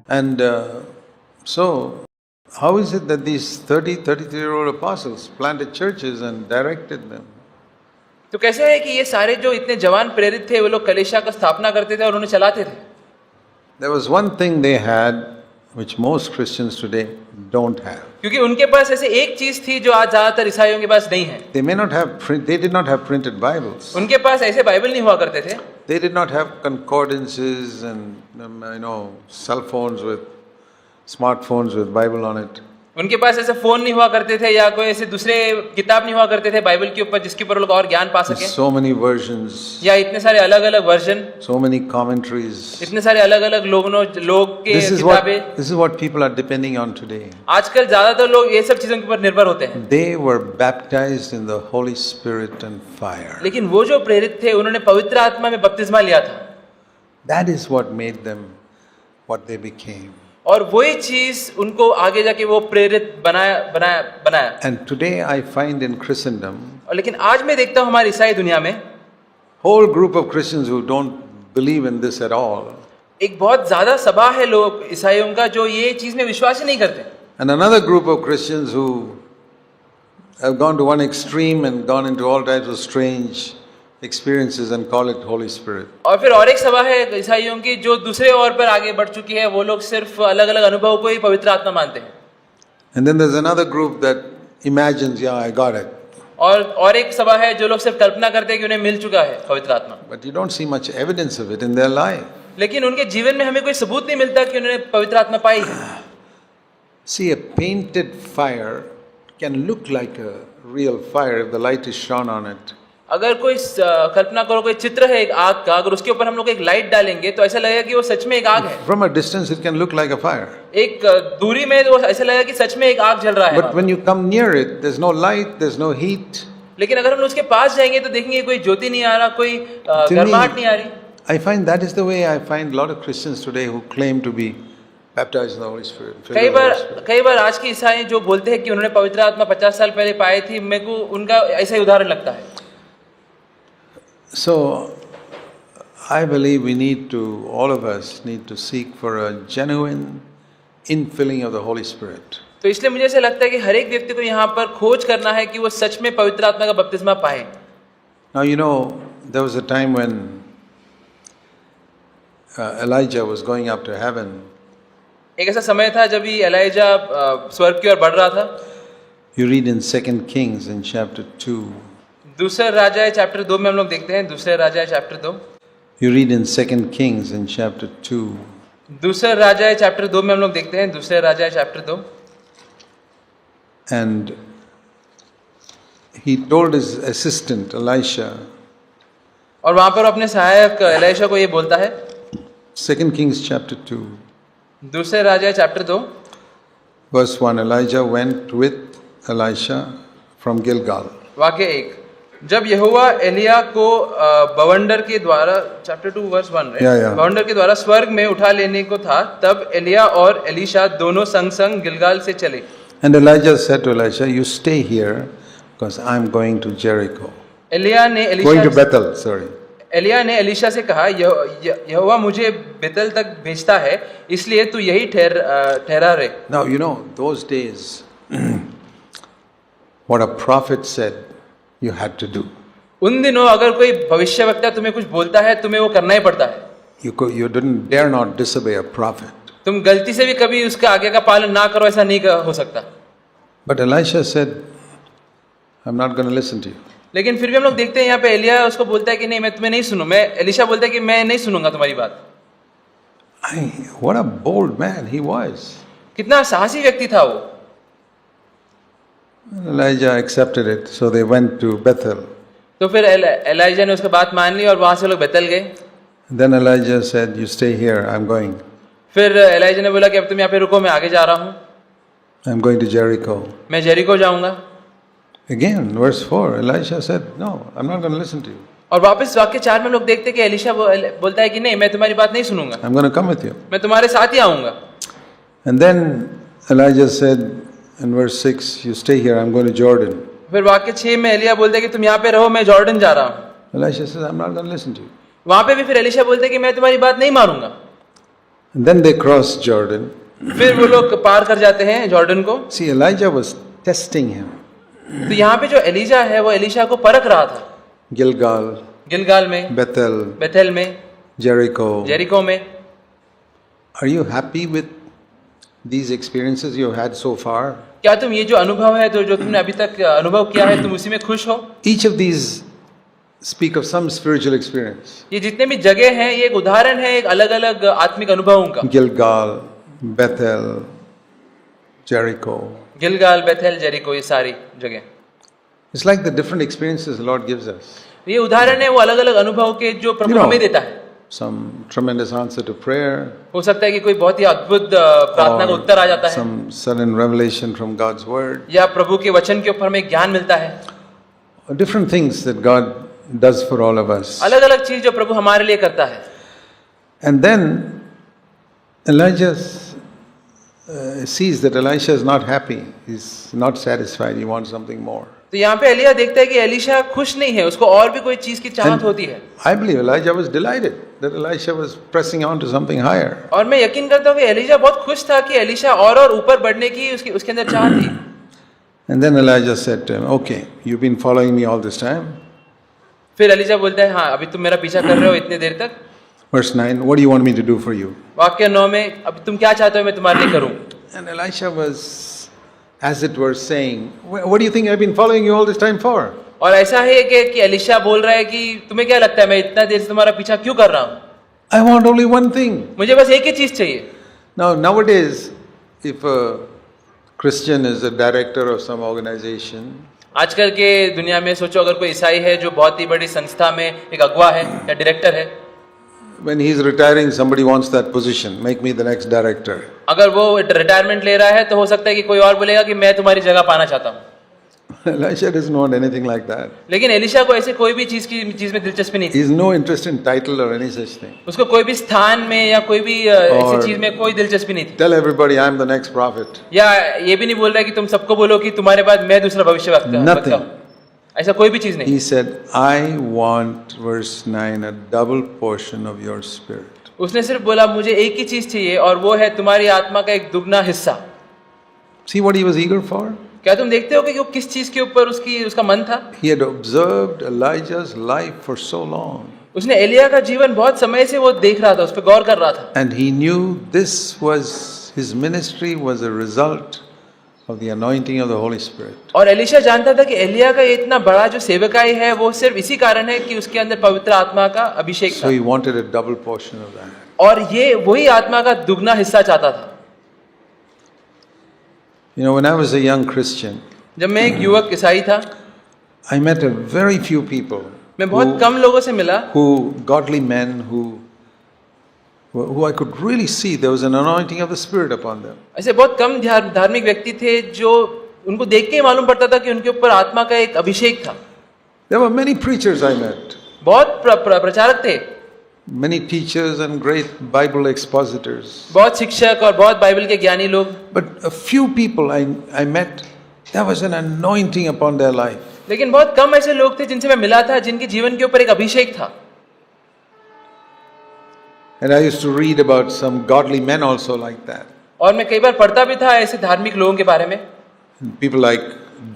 And so, how is it that these 33-year-old apostles planted churches and directed them? तो कैसे है कि ये सारे जो इतने जवान प्रेरित थे वो लोग कलीसिया का स्थापना करते थे और उन्हें चलाते थे? There was one thing they had which most Christians today don't have. क्योंकि उनके पास ऐसे एक चीज थी जो आज ज्यादातर ईसाइयों के पास नहीं है। They did not have printed Bibles. उनके पास ऐसे बाइबल नहीं हुआ करते थे। They did not have concordances and cell phones with smartphones with Bible on it. उनके पास ऐसे फोन नहीं हुआ करते थे या कोई ऐसे दूसरे किताब नहीं हुआ करते थे बाइबल के ऊपर जिसके ऊपर लोग और ज्ञान पा सके। So many versions. या इतने सारे अलग-अलग वर्जन। So many commentaries. इतने सारे अलग-अलग लोग के किताबें। This is what people are depending on today. आजकल ज्यादातर लोग ये सब चीजों के ऊपर निर्भर होते हैं। They were baptized in the Holy Spirit and fire. लेकिन वो जो प्रेरित थे उन्होंने पवित्र आत्मा में बपतिस्मा लिया था। That is what made them what they became. और वही चीज उनको आगे जाके वो प्रेरित बनाया। And today I find in Christendom, और लेकिन आज मैं देखता हूँ हमारी ईसाई दुनिया में whole group of Christians who don't believe in this at all. एक बहुत ज्यादा सभा है लोग ईसाइयों का जो ये चीज में विश्वास ही नहीं करते। And another group of Christians who have gone to one extreme and gone into all types of strange experiences and call it Holy Spirit. और फिर और एक सभा है ईसाइयों की जो दूसरे और पर आगे बढ़ चुकी है। वो लोग सिर्फ अलग-अलग अनुभव को ही पवित्र आत्मा मानते हैं। And then there's another group that imagines, yeah, I got it. और एक सभा है जो लोग सिर्फ कल्पना करते हैं कि उन्हें मिल चुका है पवित्र आत्मा। But you don't see much evidence of it in their life. लेकिन उनके जीवन में हमें कोई सबूत नहीं मिलता कि उन्होंने पवित्र आत्मा पाई है। See, a painted fire can look like a real fire if the light is shone on it. अगर कोई कल्पना करो कोई चित्र है एक आग का, अगर उसके ऊपर हम लोग एक लाइट डालेंगे तो ऐसा लगेगा कि वो सच में एक आग है। From a distance it can look like a fire. एक दूरी में तो ऐसा लगेगा कि सच में एक आग जल रहा है। But when you come near it, there's no light, there's no heat. लेकिन अगर हम उसके पास जाएंगे तो देखेंगे कोई ज्योति नहीं आ रहा, कोई गर्माहट नहीं आ रही। I find that is the way I find a lot of Christians today who claim to be baptized in the Holy Spirit. कई बार आज के ईसाई जो बोलते हैं कि उन्होंने पवित्र आत्मा 50 साल पहले पाई थी, मेरे को उनका ऐसा ही उदाहरण लगता है। So, I believe all of us need to seek for a genuine infilling of the Holy Spirit. तो इसलिए मुझे ऐसा लगता है कि हर एक व्यक्ति को यहाँ पर खोज करना है कि वो सच में पवित्र आत्मा का बपतिस्मा पाए। Now there was a time when Elijah was going up to heaven. एक ऐसा समय था जब ही एलाइजा स्वर्ग की ओर बढ़ रहा था। You read in 2 Kings in chapter 2. दूसरे राजा चैप्टर 2 में हम लोग देखते हैं, दूसरे राजा chapter 2। You read in 2 Kings in chapter 2. दूसरे राजा चैप्टर 2 में हम लोग देखते हैं, दूसरे राजा chapter 2। And he told his assistant Elisha. और वहां पर अपने सहायक एलीशा को ये बोलता है। 2 Kings chapter 2. दूसरे राजा chapter 2 verse 1. Elijah went with Elisha from Gilgal. वाक्य 1, जब यहोवा एलिया को बवंडर के द्वारा चैप्टर 2 वर्स 1 बवंडर के द्वारा स्वर्ग में उठा लेने को था, तब एलिया और एलीशा दोनों संग संग गिलगाल से चले। And Elijah said to Elisha, you stay here because I am going to Jericho. Going to Bethel, sorry. Elia ने एलीशा से कहा, यहोवा मुझे बेतल तक भेजता है, इसलिए तू यही ठहरा रहे। Now those days what a prophet said you had to do. उन दिनों अगर कोई भविष्यवक्ता तुम्हें कुछ बोलता है तुम्हें वो करना ही पड़ता है। You didn't dare not disobey a prophet. तुम गलती से भी कभी उसका आगे का पालन ना करो, ऐसा नहीं हो सकता। But Elisha said, I'm not going to listen to you. लेकिन फिर भी हम लोग देखते हैं यहाँ पे एलिया उसको बोलता है कि नहीं मैं तुम्हें नहीं सुनूं। एलीशा बोलता है कि मैं नहीं सुनूंगा तुम्हारी बात। What a bold man he was. कितना साहसी व्यक्ति था वो। Elijah accepted it, so they went to Bethel. तो फिर एलीशा ने उसकी बात मान ली और वहां से लोग बेतल गए। Then Elijah said, you stay here, I'm going. फिर एलीशा ने बोला कि अब तुम यहाँ पे रुको, मैं आगे जा रहा हूँ। I'm going to Jericho. मैं जेरिको जाऊंगा। Again, verse 4, Elisha said, no, I'm not going to listen to you. और वापस वाक्य 4 में लोग देखते कि एलीशा बोलता है कि नहीं मैं तुम्हारी बात नहीं सुनूंगा। I'm going to come with you. मैं तुम्हारे साथ ही आऊंगा। And then Elijah said in verse 6, you stay here, I'm going to Jordan. फिर वाक्य 6 में एलिया बोलते कि तुम यहाँ पे रहो, मैं जॉर्डन जा रहा हूँ। Elisha says, I'm not going to listen to you. वहां पे भी फिर एलीशा बोलते कि मैं तुम्हारी बात नहीं मानूंगा। Then they crossed Jordan. फिर वो लोग पार कर जाते हैं जॉर्डन को। See, Elijah was testing him. तो यहाँ पे जो एलिजा है वो एलिशा को परख रहा था। Gilgal, गिलगाल में, Bethel, बेथेल में, Jericho. जेरिको में। Are you happy with these experiences you had so far? क्या तुम ये जो अनुभव है तो जो तुमने अभी तक अनुभव किया है तुम उसी में खुश हो? Each of these speak of some spiritual experience. ये जितने भी जगह हैं ये एक उदाहरण है एक अलग अलग आत्मिक अनुभवों का। Gilgal, Bethel, Jericho. Gilgal, Bethel, Jericho, ये सारी जगह। It's like the different experiences the Lord gives us. ये उदाहरण है वो अलग अलग अनुभव के जो प्रभु हमें देता है। Some tremendous answer to prayer. हो सकता है कि कोई बहुत ही अद्भुत प्रार्थना का उत्तर आ जाता है। Some sudden revelation from God's word. या प्रभु के वचन के ऊपर हमें ज्ञान मिलता है। Different things that God does for all of us. अलग अलग चीज जो प्रभु हमारे लिए करता है। And then Elijah sees that Elisha is not happy. He's not satisfied. He wants something more. तो यहाँ पे एलिया देखता है कि एलिशा खुश नहीं है, उसको और भी कोई चीज की चाहत होती है। I believe Elijah was delighted that Elisha was pressing on to something higher. और मैं यकीन करता हूँ कि एलिशा बहुत खुश था कि एलिशा और ऊपर बढ़ने की उसके अंदर चाहत थी। And then Elijah said to him, "Okay, you've been following me all this time." फिर एलिशा बोलता है, हाँ अभी तुम मेरा पीछा कर रहे हो इतने देर तक। Verse 9, "What do you want me to do for you?" वाक्य 9 में अब तुम क्या चाहते हो मैं तुम्हारे लिए करूं? And Elisha was, as it were, saying, "What do you think I've been following you all this time for?" और ऐसा है कि एलिशा बोल रहा है कि तुम्हें क्या लगता है मैं इतना देर से तुम्हारा पीछा क्यों कर रहा हूँ? I want only one thing. मुझे बस एक ही चीज चाहिए। Now nowadays, if a Christian is a director of some organization, आजकल के दुनिया में सोचो अगर कोई ईसाई है जो बहुत ही बड़ी संस्था में एक अगुवा है या डायरेक्टर है, when he is retiring, somebody wants that position. Make me the next director. अगर वो रिटायरमेंट ले रहा है तो हो सकता है कि कोई और बोलेगा कि मैं तुम्हारी जगह पाना चाहता हूँ। Elisha doesn't want anything like that. लेकिन एलिशा को ऐसे कोई भी चीज में दिलचस्पी नहीं He थी। has no interest in title or any such thing. उसको कोई भी स्थान में या कोई भी ऐसी चीज में कोई दिलचस्पी नहीं थी। Tell everybody I'm the next prophet. या ये भी नहीं बोल रहा है कि तुम सबको बोलो कि तुम्हारे बाद मैं दूसरा भविष्यवक्ता हूँ। ऐसा कोई भी चीज नहीं। He said, "I want," verse 9, "a double portion of your spirit." उसने सिर्फ बोला मुझे एक ही चीज चाहिए और वो है तुम्हारी आत्मा का एक दुगना हिस्सा। See what he was eager for? क्या तुम देखते हो कि वो किस चीज के ऊपर उसका मन था? He had observed Elijah's life for so long. उसने एलिया का जीवन बहुत समय से वो देख रहा था, उस पर गौर कर रहा था। And he knew this was his ministry was a result of the anointing of the Holy Spirit. और एलिशा जानता था कि एलिया का इतना बड़ा जो सेवकाई है वो सिर्फ इसी कारण है कि उसके अंदर पवित्र आत्मा का अभिषेक So था। he wanted a double portion of that. और ये वही आत्मा का दुगना हिस्सा चाहता था। You know, when I was a young Christian, जब मैं एक युवक ईसाई था, I met a very few people मैं बहुत कम लोगों से मिला who godly men who I could really see there was an anointing of the Spirit upon them. ऐसे बहुत कम धार्मिक व्यक्ति थे जो उनको देख के ही मालूम पड़ता था कि उनके ऊपर आत्मा का एक अभिषेक था। There were many preachers I met, बहुत प्रचारक थे, many teachers and great Bible expositors. बहुत शिक्षक और बहुत बाइबल के ज्ञानी लोग। But a few people I met, there was an anointing upon their life. लेकिन बहुत कम ऐसे लोग थे जिनसे मैं मिला था जिनके जीवन के ऊपर एक अभिषेक था। And I used to read about some godly men also like that. और मैं कई बार पढ़ता भी था ऐसे धार्मिक लोगों के बारे में। People like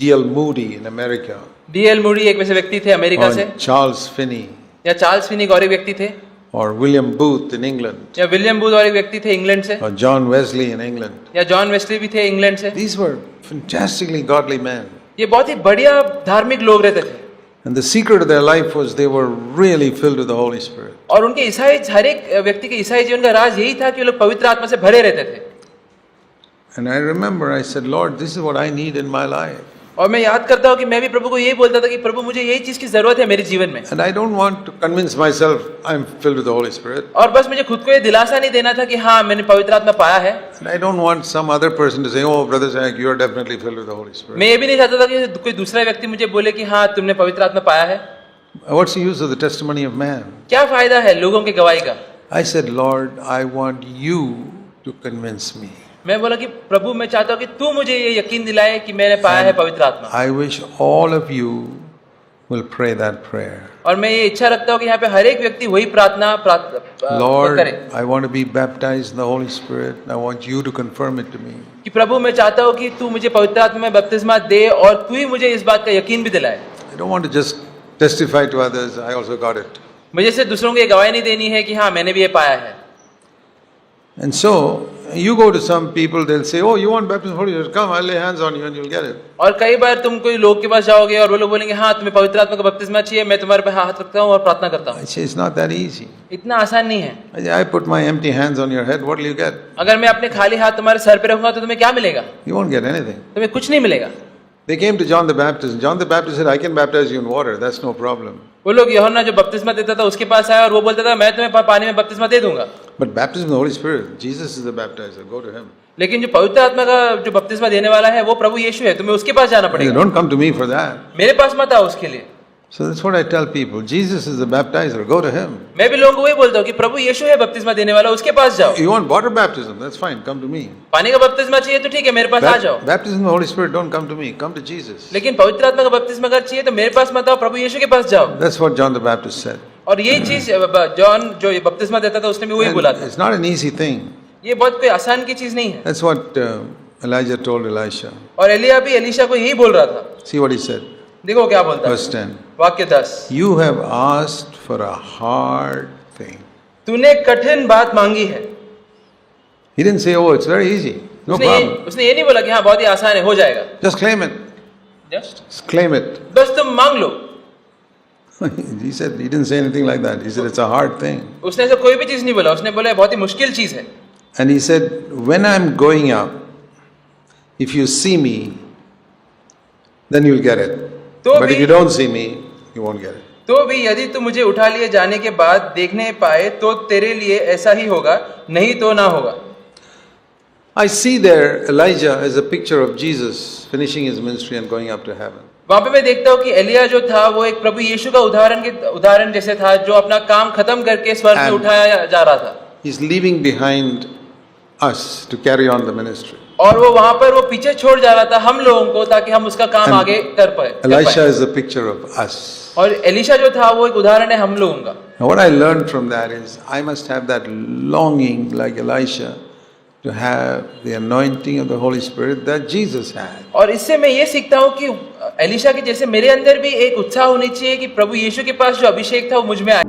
D.L. Moody in America. D.L. Moody एक वैसे व्यक्ति थे अमेरिका से, Or Charles Finney. या चार्ल्स फिनी और एक व्यक्ति थे, Or William Booth in England. या विलियम बूथ और एक व्यक्ति थे इंग्लैंड से, Or John Wesley in England. या जॉन वेस्ली भी थे इंग्लैंड से। These were fantastically godly men. ये बहुत ही बढ़िया धार्मिक लोग रहते थे। And the secret of their life was they were really filled with the Holy Spirit. और उनके ईसाई हर एक व्यक्ति के ईसाई जीवन का राज यही था कि वो लोग पवित्र आत्मा से भरे रहते थे। And I remember I said, "Lord, this is what I need in my life." और मैं याद करता हूँ कि मैं भी प्रभु को यही बोलता था कि प्रभु मुझे यही चीज की जरूरत है मेरे जीवन में। And I don't want to convince myself I'm filled with the Holy Spirit. और बस मुझे खुद को ये दिलासा नहीं देना था कि हाँ मैंने पवित्र आत्मा पाया है। And I don't want some other person to say, "Oh, Brother Zayak, you are definitely filled with the Holy Spirit." मैं ये भी नहीं चाहता था कि कोई दूसरा व्यक्ति मुझे बोले कि हाँ तुमने पवित्र आत्मा पाया है। What's the use of the testimony of man? क्या फायदा है लोगों की गवाही का? I said, "Lord, I want you to convince me." मैं बोला कि प्रभु मैं चाहता हूँ कि तू मुझे ये यकीन दिलाए कि मैंने पाया है पवित्र आत्मा। I wish all of you will pray that prayer. और मैं ये इच्छा रखता हूँ कि यहाँ पे हर एक व्यक्ति वही प्रार्थना Lord, करे I want to be baptized in the Holy Spirit. I want you to confirm it to me. कि प्रभु मैं चाहता हूँ कि तू मुझे पवित्र आत्मा में बपतिस्मा दे और तू ही मुझे इस बात का यकीन भी दिलाए. I don't want to just testify to others. I also got it. मुझे सिर्फ दूसरों को ये गवाही नहीं देनी है कि हाँ मैंने भी ये पाया है. And so you go to some people, they'll say, "Oh, you want baptism? Holy Spirit? Come, I'll lay hands on you and you'll get it." और कई बार तुम कोई लोग के पास जाओगे और वो लोग बोलेंगे हाँ तुम्हें पवित्र आत्मा का बपतिस्मा चाहिए, मैं तुम्हारे पे हाथ रखता हूँ और प्रार्थना करता हूँ. I say it's not that easy. इतना आसान नहीं है. I put my empty hands on your head. What will you get? अगर मैं अपने खाली हाथ तुम्हारे सर पे रखूंगा तो तुम्हें क्या मिलेगा? You won't get anything. तुम्हें कुछ नहीं मिलेगा. They came to John the Baptist. John the Baptist said, "I can baptize you in water. That's no problem." वो लोग यूहन्ना जो बपतिस्मा देता था उसके पास आया और वो बोलता था मैं तुम्हें पानी में बपतिस्मा दे दूंगा. But baptism in the Holy Spirit, Jesus is the baptizer. Go to him. लेकिन जो पवित्र आत्मा का जो बपतिस्मा देने वाला है वो प्रभु यीशु है. तुम्हें उसके पास जाना You पड़ेगा. don't come to me for that. मेरे पास मत आओ उसके लिए. So that's what I tell people. Jesus is the baptizer. Go to him. मैं भी लोगों को वही बोलता हूँ कि प्रभु यीशु है बपतिस्मा देने वाला, उसके पास जाओ. You want water baptism? That's fine. Come to me. पानी का बपतिस्मा चाहिए तो ठीक है मेरे पास आ जाओ. Baptism in the Holy Spirit, don't come to me. Come to Jesus. लेकिन पवित्र आत्मा का बपतिस्मा अगर चाहिए तो मेरे पास मत आओ, प्रभु यीशु के पास जाओ. That's what John the Baptist said. और यही चीज जॉन जो ये बपतिस्मा देता था उसने भी वही And बोला था. it's not an easy thing. ये बहुत कोई आसान की चीज नहीं है. That's what Elijah told Elisha. और एलिया भी एलीशा को यही बोल रहा था. See what he said. देखो क्या बोलता है. Verse 10. वाक्य 10. You have asked for a hard thing. तूने कठिन बात मांगी है. He didn't say, "Oh, it's very easy. No problem." उसने ये नहीं बोला कि हाँ बहुत ही आसान है, हो जाएगा. Just claim it. Just claim it. बस तुम मांग लो. He said, he didn't say anything like that. He said, it's a hard thing. उसने ऐसा कोई भी चीज नहीं बोला. उसने बोला बहुत ही मुश्किल चीज है. And he said, when I'm going up, if you see me, then you'll get it. But if you don't see me, you won't get it. तो भी यदि तू मुझे उठा लिए जाने के बाद देखने पाए तो तेरे लिए ऐसा ही होगा, नहीं तो ना होगा. I see there Elijah as a picture of Jesus finishing his ministry and going up to heaven. वहाँ पे मैं देखता हूँ कि एलिया जो था वो एक प्रभु यीशु का उदाहरण जैसे था जो अपना काम खत्म करके स्वर्ग में उठाया जा रहा था. He's leaving behind us to carry on the ministry. और वो वहाँ पर वो पीछे छोड़ जा रहा था हम लोगों को ताकि हम उसका काम आगे कर पाए. Elisha is a picture of us. और एलीशा जो था वो एक उदाहरण है हम लोगों का. Now what I learned from that is I must have that longing like Elisha to have the anointing of the Holy Spirit that Jesus had. और इससे मैं ये सीखता हूँ कि एलीशा के जैसे मेरे अंदर भी एक उत्साह होनी चाहिए कि प्रभु यीशु के पास जो अभिषेक था वो मुझ में आए.